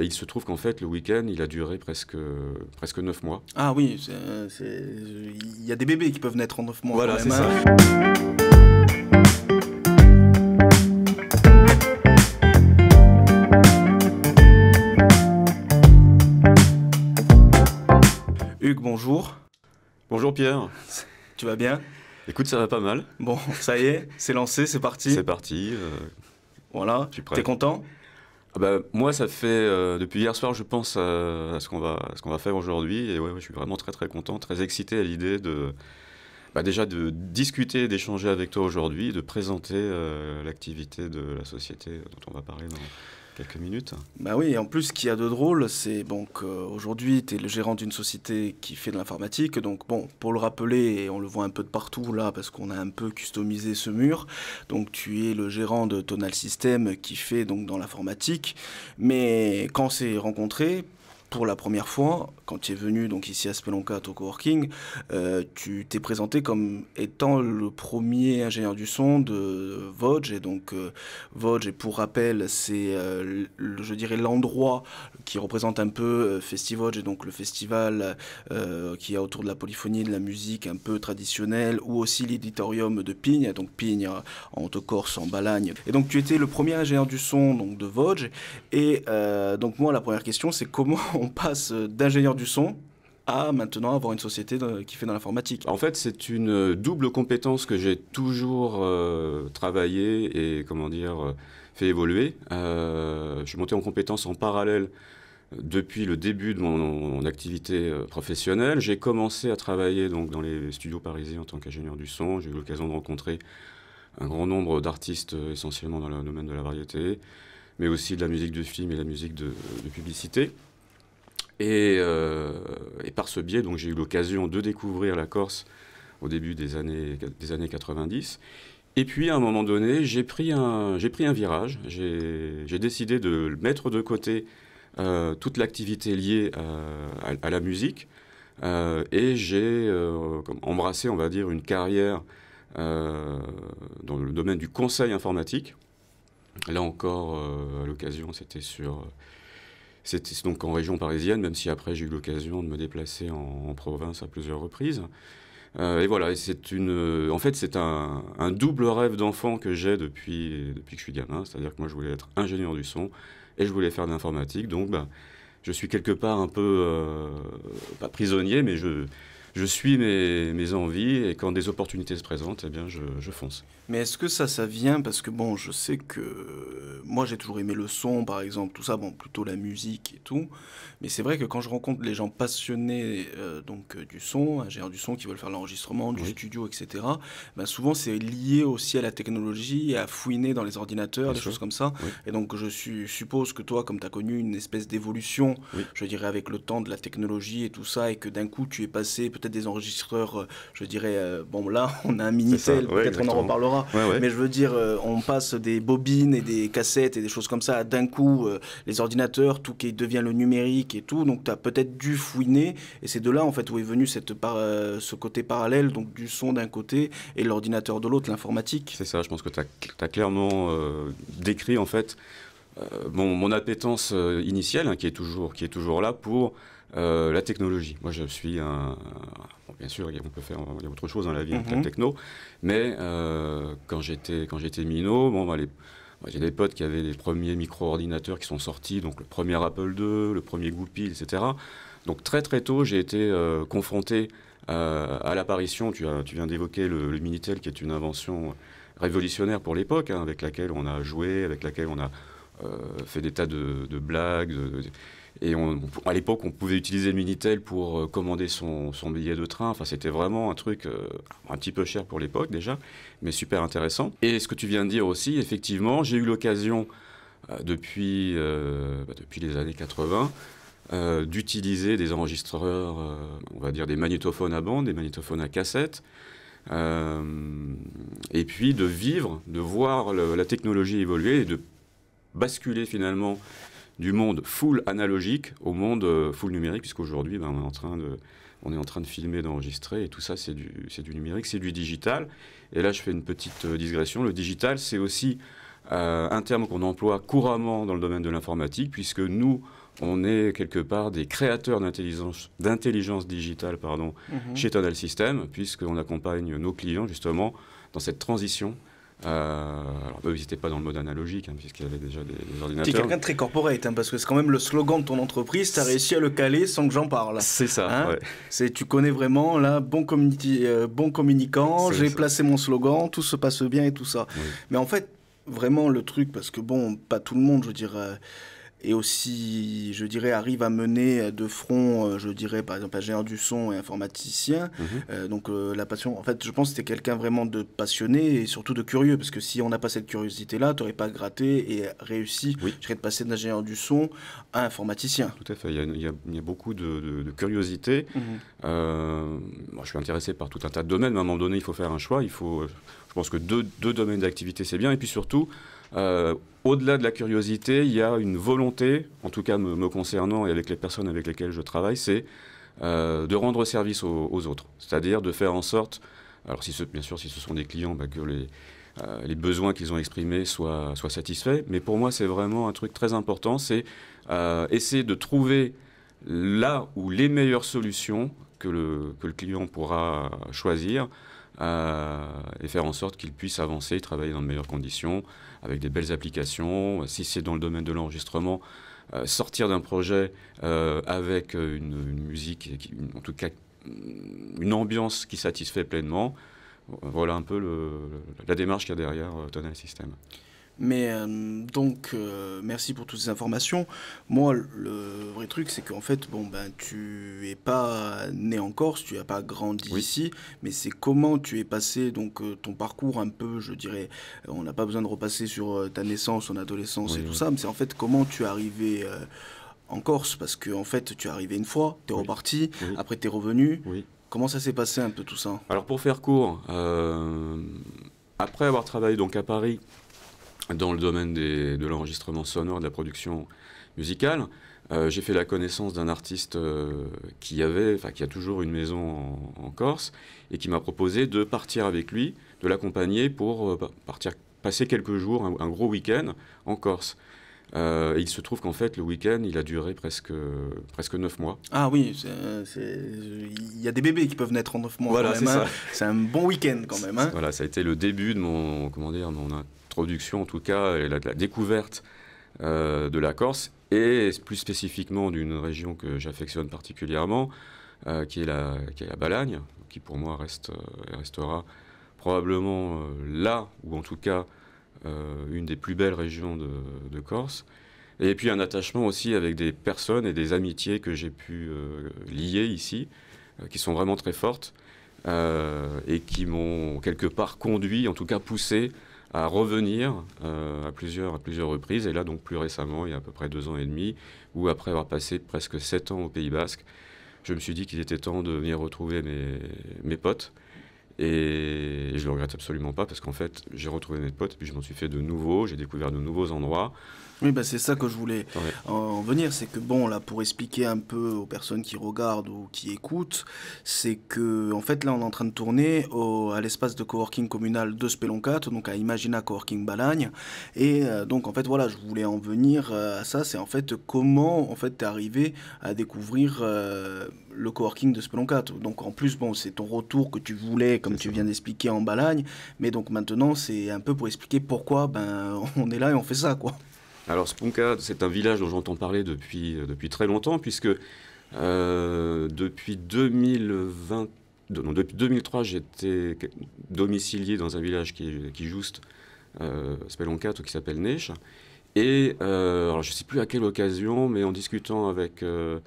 il se trouve qu'en fait, le week-end, il a duré presque 9 mois. Ah oui, il y a des bébés qui peuvent naître en 9 mois. Voilà, quand c'est même, ça. Hugues, bonjour. Bonjour Pierre. Tu vas bien? Écoute, ça va pas mal. Bon, ça y est, c'est lancé, c'est parti. C'est parti. Voilà, Je suis prêt. t'es content? Moi, ça fait depuis hier soir, je pense à ce qu'on va faire aujourd'hui. Et ouais, je suis vraiment très très content, très excité à l'idée déjà de discuter, d'échanger avec toi aujourd'hui, de présenter l'activité de la société dont on va parler dans quelques minutes. Bah oui, et en plus, ce qu'il y a de drôle, c'est bon, qu'aujourd'hui, tu es le gérant d'une société qui fait de l'informatique. Donc, bon, pour le rappeler, et on le voit un peu de partout là, parce qu'on a un peu customisé ce mur. Donc, tu es le gérant de Tonal System qui fait donc dans l'informatique. Mais quand on s'est rencontrés, pour la première fois, quand tu es venu donc ici à Spelonca, au coworking, tu t'es présenté comme étant le premier ingénieur du son de Vosges. Et donc, Vosges, pour rappel, c'est, je dirais, l'endroit qui représente un peu Festivosges, et donc le festival qui y a autour de la polyphonie, de la musique un peu traditionnelle, ou aussi l'éditorium de Pigne, donc Pigne en Haute-Corse, en Balagne. Et donc, tu étais le premier ingénieur du son donc, de Vosges. Et donc, moi, la première question, c'est comment on passe d'ingénieur du son à maintenant avoir une société qui fait dans l'informatique. En fait, c'est une double compétence que j'ai toujours travaillé et, fait évoluer. Je suis monté en compétence en parallèle depuis le début de mon activité professionnelle. J'ai commencé à travailler donc, dans les studios parisiens en tant qu'ingénieur du son. J'ai eu l'occasion de rencontrer un grand nombre d'artistes, essentiellement dans le domaine de la variété, mais aussi de la musique de film et de la musique de publicité. Et par ce biais, donc, j'ai eu l'occasion de découvrir la Corse au début des années 90. Et puis, à un moment donné, j'ai pris un virage. J'ai décidé de mettre de côté toute l'activité liée à la musique. Et j'ai embrassé, on va dire, une carrière dans le domaine du conseil informatique. Là encore, à l'occasion, c'était donc en région parisienne, même si après j'ai eu l'occasion de me déplacer en province à plusieurs reprises. Et voilà, en fait, c'est un double rêve d'enfant que j'ai depuis que je suis gamin. C'est-à-dire que moi, je voulais être ingénieur du son et je voulais faire de l'informatique. Donc, je suis quelque part un peu, pas prisonnier, mais je suis mes envies et quand des opportunités se présentent, eh bien, je fonce. Mais est-ce que ça vient parce que bon, je sais que moi j'ai toujours aimé le son par exemple, tout ça, bon, plutôt la musique et tout. Mais c'est vrai que quand je rencontre les gens passionnés du son, ingénieurs du son qui veulent faire l'enregistrement, du studio, etc. Ben souvent c'est lié aussi à la technologie et à fouiner dans les ordinateurs, des choses comme ça. Oui. Et donc suppose que toi, comme tu as connu une espèce d'évolution, je dirais avec le temps de la technologie et tout ça, et que d'un coup tu es passé peut-être des enregistreurs, je dirais, bon là on a un Minitel, peut-être on en reparlera. Mais je veux dire, on passe des bobines et des cassettes et des choses comme ça, d'un coup, les ordinateurs, tout qui devient le numérique et tout, donc tu as peut-être dû fouiner, et c'est de là en fait où est venu ce côté parallèle, donc du son d'un côté et l'ordinateur de l'autre, l'informatique. C'est ça, je pense que tu as clairement décrit en fait mon appétence initiale, hein, qui est toujours là pour la technologie. Moi, je suis bon, bien sûr, il y a autre chose dans la vie que la techno, mais quand j'étais minot, j'ai des potes qui avaient les premiers micro-ordinateurs qui sont sortis, donc le premier Apple II, le premier Goupil, etc. Donc très très tôt, j'ai été confronté à l'apparition, tu viens d'évoquer le Minitel, qui est une invention révolutionnaire pour l'époque, hein, avec laquelle on a joué, avec laquelle on a fait des tas de blagues, et à l'époque, on pouvait utiliser le Minitel pour commander son billet de train. Enfin, c'était vraiment un truc un petit peu cher pour l'époque déjà, mais super intéressant. Et ce que tu viens de dire aussi, effectivement, j'ai eu l'occasion depuis les années 80 d'utiliser des enregistreurs, on va dire des magnétophones à bande, des magnétophones à cassette, et puis de voir la technologie évoluer et de basculer finalement du monde full analogique au monde full numérique, puisqu'aujourd'hui, on est en train de filmer, d'enregistrer, et tout ça, c'est du numérique, c'est du digital. Et là, je fais une petite digression. Le digital, c'est aussi un terme qu'on emploie couramment dans le domaine de l'informatique, puisque nous, on est quelque part des créateurs d'intelligence digitale chez Tonal System, puisqu'on accompagne nos clients justement dans cette transition. Alors eux, ils n'étaient pas dans le mode analogique, puisqu'il y avait déjà des ordinateurs. Tu es quelqu'un de très corporate, parce que c'est quand même le slogan de ton entreprise, tu as réussi à le caler sans que j'en parle. C'est ça, ouais. Tu connais vraiment, là, bon communicant, j'ai placé mon slogan, tout se passe bien et tout ça. Oui. Mais en fait, vraiment le truc, parce que bon, pas tout le monde, je veux dire... et aussi, je dirais, arrive à mener de front, je dirais, par exemple, ingénieur du son et informaticien. Donc, la passion, en fait, je pense que c'était quelqu'un vraiment de passionné et surtout de curieux, parce que si on n'a pas cette curiosité-là, tu n'aurais pas gratté et réussi, je dirais, de passer d'ingénieur du son à informaticien. Tout à fait, il y a beaucoup de curiosité. Moi, je suis intéressé par tout un tas de domaines, mais à un moment donné, il faut faire un choix. Je pense que deux domaines d'activité, c'est bien, et puis surtout... au-delà de la curiosité, il y a une volonté, en tout cas me concernant et avec les personnes avec lesquelles je travaille, c'est de rendre service aux autres. C'est-à-dire de faire en sorte, alors bien sûr si ce sont des clients, que les besoins qu'ils ont exprimés soient satisfaits. Mais pour moi, c'est vraiment un truc très important, c'est essayer de trouver là où les meilleures solutions que le client pourra choisir, et faire en sorte qu'il puisse avancer, travailler dans de meilleures conditions, avec des belles applications. Si c'est dans le domaine de l'enregistrement, sortir d'un projet avec une musique, en tout cas une ambiance qui satisfait pleinement. Voilà un peu la démarche qu'il y a derrière Tonal System. Mais merci pour toutes ces informations. Moi, le vrai truc, c'est qu'en fait, tu n'es pas né en Corse, tu n'as pas grandi ici, mais c'est comment tu es passé, ton parcours un peu, je dirais, on n'a pas besoin de repasser sur ta naissance, ton adolescence et tout ça, mais c'est en fait comment tu es arrivé en Corse, parce qu'en fait, tu es arrivé une fois, tu es reparti, après tu es revenu. Comment ça s'est passé un peu tout ça? Alors pour faire court, après avoir travaillé donc à Paris, dans le domaine de l'enregistrement sonore, de la production musicale, j'ai fait la connaissance d'un artiste qui a toujours une maison en Corse et qui m'a proposé de partir avec lui, de l'accompagner pour passer quelques jours, un gros week-end en Corse. Et il se trouve qu'en fait, le week-end, il a duré presque 9 mois. Ah oui, il y a des bébés qui peuvent naître en 9 mois. Voilà, c'est ça. C'est un bon week-end quand même. Voilà, ça a été le début de mon introduction, en tout cas, et la découverte de la Corse, et plus spécifiquement d'une région que j'affectionne particulièrement, qui est la Balagne, qui pour moi restera probablement là, ou en tout cas une des plus belles régions de Corse. Et puis un attachement aussi avec des personnes et des amitiés que j'ai pu lier ici, qui sont vraiment très fortes, et qui m'ont quelque part conduit, en tout cas poussé, à revenir à plusieurs reprises. Et là, donc plus récemment, il y a à peu près 2 ans et demi, où après avoir passé presque 7 ans au Pays Basque, je me suis dit qu'il était temps de venir retrouver mes potes. Et je le regrette absolument pas, parce qu'en fait, j'ai retrouvé mes potes, et puis je m'en suis fait de nouveaux, j'ai découvert de nouveaux endroits. Oui, c'est ça que je voulais en venir, c'est que là, pour expliquer un peu aux personnes qui regardent ou qui écoutent, c'est que, en fait, là, on est en train de tourner à l'espace de coworking communal de Speloncat, donc à Imagina Coworking Balagne, et donc, en fait, voilà, je voulais en venir à ça, c'est en fait comment, en fait, t'es arrivé à découvrir le coworking de Speloncat. Donc, en plus, c'est ton retour que tu voulais, comme tu viens d'expliquer, en Balagne, mais donc maintenant, c'est un peu pour expliquer pourquoi, on est là et on fait ça, quoi. Alors Speloncat, c'est un village dont j'entends parler depuis très longtemps, puisque depuis 2003, j'étais domicilié dans un village qui juste Speloncat, qui s'appelle Nech. Et alors je ne sais plus à quelle occasion, mais en discutant avec, je ne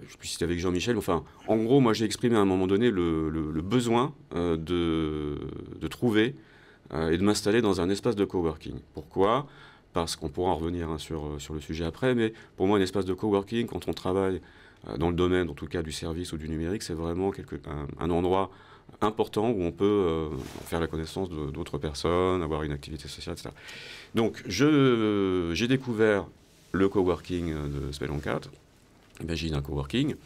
sais plus si c'était avec Jean-Michel, enfin, en gros, moi j'ai exprimé à un moment donné le besoin de trouver et de m'installer dans un espace de coworking. Pourquoi ? Parce qu'on pourra en revenir sur le sujet après, mais pour moi, un espace de coworking, quand on travaille dans le domaine, en tout cas, du service ou du numérique, c'est vraiment un endroit important où on peut faire la connaissance d'autres personnes, avoir une activité sociale, etc. Donc, j'ai découvert le coworking de Speloncat, Imagine un coworking,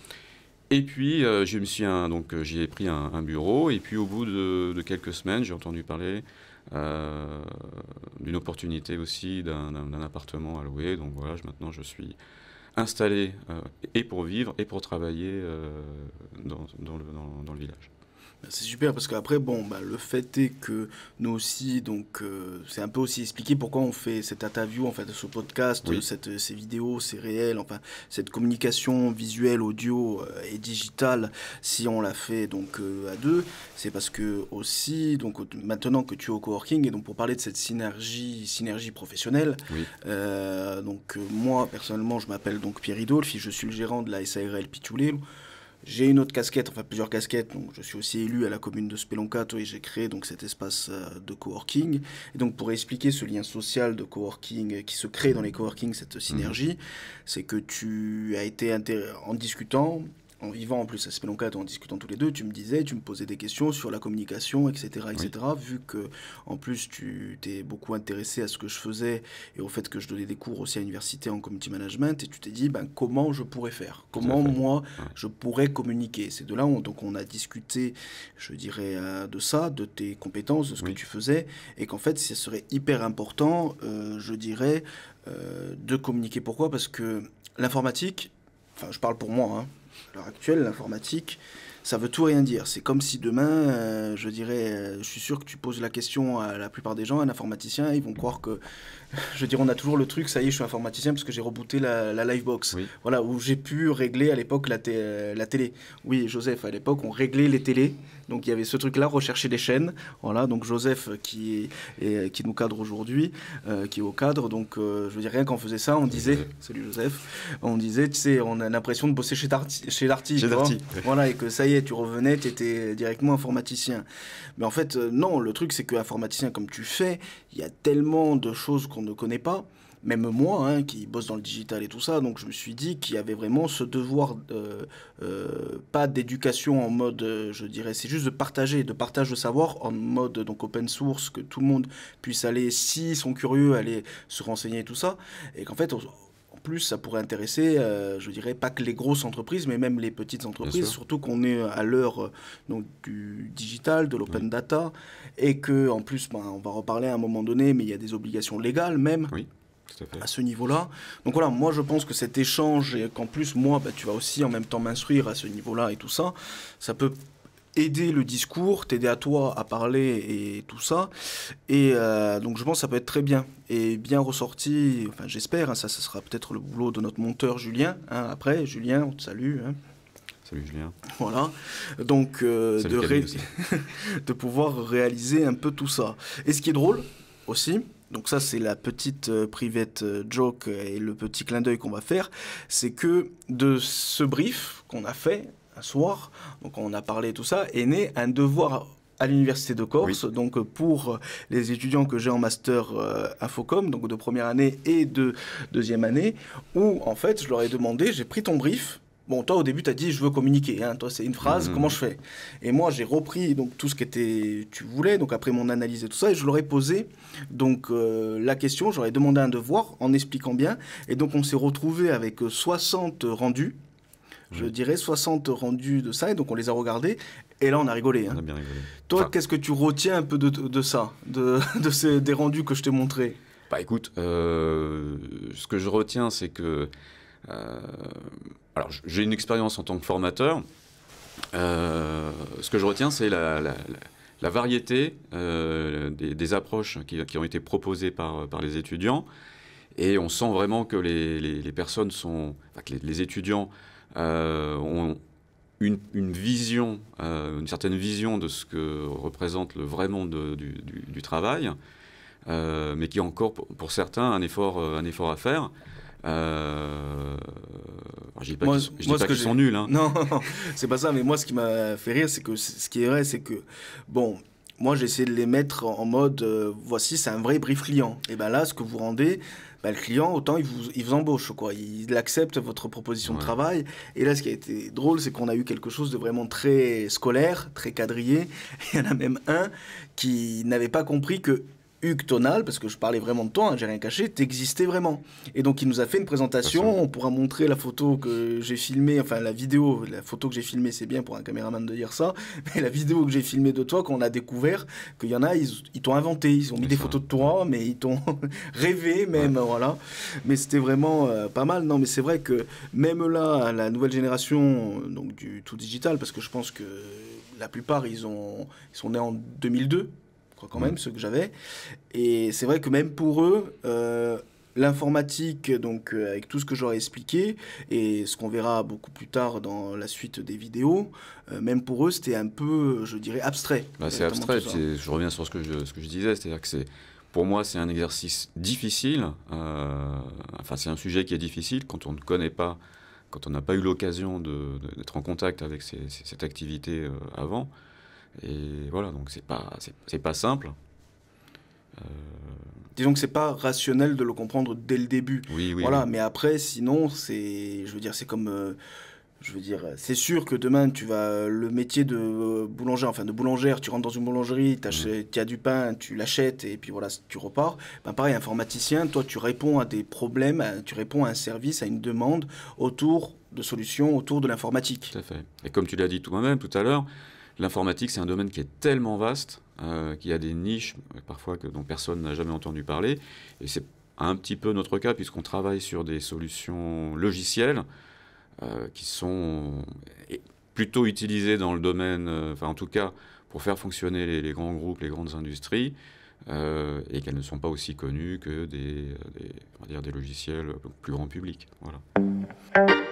et puis j'y ai pris un bureau, et puis au bout de quelques semaines, j'ai entendu parler d'une opportunité aussi d'un appartement à louer. Donc voilà, maintenant je suis installé et pour vivre et pour travailler dans le village. C'est super parce qu'après, bon, bah, le fait est que nous aussi, donc, c'est un peu aussi expliquer pourquoi on fait cette interview, en fait, ce podcast, Oui. ces vidéos, ces réels, enfin, cette communication visuelle, audio et digitale, si on la fait donc à deux, c'est parce que aussi, donc, maintenant que tu es au coworking, et donc pour parler de cette synergie professionnelle, Oui. Moi, personnellement, je m'appelle donc Pierre Ridolfi, je suis le gérant de la SARL Pichoulet. J'ai une autre casquette, enfin plusieurs casquettes, donc je suis aussi élu à la commune de Speloncato et j'ai créé donc cet espace de coworking. Et donc pour expliquer ce lien social de coworking qui se crée dans les coworkings, cette synergie, c'est que tu as été en discutant, en vivant en plus à Speloncato, en discutant tous les deux, tu me posais des questions sur la communication, etc., etc. Oui. Vu que en plus tu t'es beaucoup intéressé à ce que je faisais et au fait que je donnais des cours aussi à l'université en community management, et tu t'es dit ben, comment je pourrais faire, comment moi je pourrais communiquer. C'est de là où donc on a discuté, je dirais, de ça, de tes compétences, de ce que tu faisais, et qu'en fait ce serait hyper important, je dirais, de communiquer. Pourquoi? Parce que l'informatique, enfin je parle pour moi, hein, à l'heure actuelle, l'informatique, ça veut tout rien dire. C'est comme si demain, je dirais, je suis sûr que tu poses la question à la plupart des gens, un informaticien, ils vont croire que, je veux dire, on a toujours le truc, ça y est, je suis informaticien parce que j'ai rebooté la Livebox. Oui. Voilà, où j'ai pu régler à l'époque la télé. Oui, Joseph, à l'époque, on réglait les télés. Donc il y avait ce truc-là, rechercher des chaînes. Voilà, donc Joseph qui nous cadre aujourd'hui, qui est au cadre. Donc je veux dire, rien qu'en faisait ça, on disait, salut Joseph, on disait, tu sais, on a l'impression de bosser chez Darty. Chez Darty. Voilà, et que ça y est, tu revenais, tu étais directement informaticien. Mais en fait, non, le truc, c'est qu'informaticien, comme tu fais, il y a tellement de choses qu'on ne connaît pas. Même moi, hein, qui bosse dans le digital et tout ça, donc je me suis dit qu'il y avait vraiment ce devoir, pas d'éducation en mode, je dirais, c'est juste de partage de savoir en mode donc open source, que tout le monde puisse aller, s'ils sont curieux, aller se renseigner et tout ça, et qu'en fait, en plus, ça pourrait intéresser, je dirais, pas que les grosses entreprises, mais même les petites entreprises, surtout qu'on est à l'heure donc, du digital, de l'open data, et que en plus, ben, on va reparler à un moment donné, mais il y a des obligations légales même. Oui. Tout à fait. À ce niveau-là. Donc voilà, moi je pense que cet échange, et qu'en plus moi, bah, tu vas aussi en même temps m'instruire à ce niveau-là et tout ça, ça peut aider le discours, t'aider à toi à parler et tout ça. Et donc je pense que ça peut être très bien et bien ressorti, enfin j'espère, hein, ça sera peut-être le boulot de notre monteur Julien, hein, après. Julien, on te salue. Hein. Salut Julien. Voilà, donc de pouvoir réaliser un peu tout ça. Et ce qui est drôle aussi, donc ça c'est la petite private joke et le petit clin d'œil qu'on va faire, c'est que de ce brief qu'on a fait un soir, donc on a parlé tout ça, est né un devoir à l'université de Corse, donc pour les étudiants que j'ai en master Infocom, donc de première année et de deuxième année, où en fait je leur ai demandé, j'ai pris ton brief. Bon, toi, au début, tu as dit, je veux communiquer. Hein. Toi, c'est une phrase, comment je fais? Et moi, j'ai repris donc, tout ce que tu voulais, donc après mon analyse et tout ça, et je leur ai posé donc, la question, j'aurais demandé un devoir en expliquant bien. Et donc, on s'est retrouvé avec 60 rendus, je dirais 60 rendus de ça, et donc on les a regardés, et là, on a rigolé. Hein. On a bien rigolé. Toi, qu'est-ce que tu retiens un peu de ça, des rendus que je t'ai montrés? Bah écoute, ce que je retiens, c'est que... alors, j'ai une expérience en tant que formateur. Ce que je retiens, c'est la variété des approches qui ont été proposées par les étudiants. Et on sent vraiment que les personnes sont... Enfin, que les étudiants ont une vision, une certaine vision de ce que représente le vrai monde du travail, mais qui a encore, pour certains, un effort à faire. Je dis pas qu'ils sont nuls. Hein. Non, c'est pas ça. Mais moi, ce qui m'a fait rire, c'est que ce qui est vrai, c'est que bon, moi, j'ai essayé de les mettre en mode, voici, c'est un vrai brief client. Et ben là, ce que vous rendez, ben, le client, autant il vous embauche, quoi. Il accepte votre proposition de travail. Et là, ce qui a été drôle, c'est qu'on a eu quelque chose de vraiment très scolaire, très quadrillé. Il y en a même un qui n'avait pas compris que Hugues Tonal, parce que je parlais vraiment de toi, hein, j'ai rien caché, t'existais vraiment. Et donc il nous a fait une présentation, on pourra montrer la photo que j'ai filmée, enfin la vidéo, la photo que j'ai filmée, c'est bien pour un caméraman de dire ça, mais la vidéo que j'ai filmée de toi, quand on a découvert qu'il y en a, ils t'ont inventé, ils ont mis des photos de toi, mais ils t'ont rêvé même, voilà. Mais c'était vraiment pas mal, non, mais c'est vrai que même là, la nouvelle génération, donc du tout digital, parce que je pense que la plupart, ils sont nés en 2002, quand même, ceux que j'avais. Et c'est vrai que même pour eux, l'informatique, donc avec tout ce que j'aurais expliqué, et ce qu'on verra beaucoup plus tard dans la suite des vidéos, même pour eux, c'était un peu, je dirais, abstrait. Bah, c'est abstrait, puis je reviens sur ce que je disais, c'est-à-dire que pour moi, c'est un exercice difficile, enfin c'est un sujet qui est difficile quand on ne connaît pas, quand on n'a pas eu l'occasion d'être en contact avec cette activité avant. Et voilà, donc c'est pas simple. Disons que c'est pas rationnel de le comprendre dès le début. Oui, oui, voilà, oui. mais après, sinon, je veux dire, c'est comme, je veux dire, c'est sûr que demain, tu vas, le métier de boulanger, enfin de boulangère, tu rentres dans une boulangerie, tu as du pain, tu l'achètes et puis voilà, tu repars. Ben pareil, informaticien, toi, tu réponds à des problèmes, tu réponds à un service, à une demande autour de solutions, autour de l'informatique. Tout à fait. Et comme tu l'as dit toi-même tout à l'heure, l'informatique, c'est un domaine qui est tellement vaste qu'il y a des niches parfois dont personne n'a jamais entendu parler. Et c'est un petit peu notre cas puisqu'on travaille sur des solutions logicielles qui sont plutôt utilisées dans le domaine, enfin en tout cas pour faire fonctionner les grands groupes, les grandes industries, et qu'elles ne sont pas aussi connues que on va dire des logiciels plus grand public. Voilà.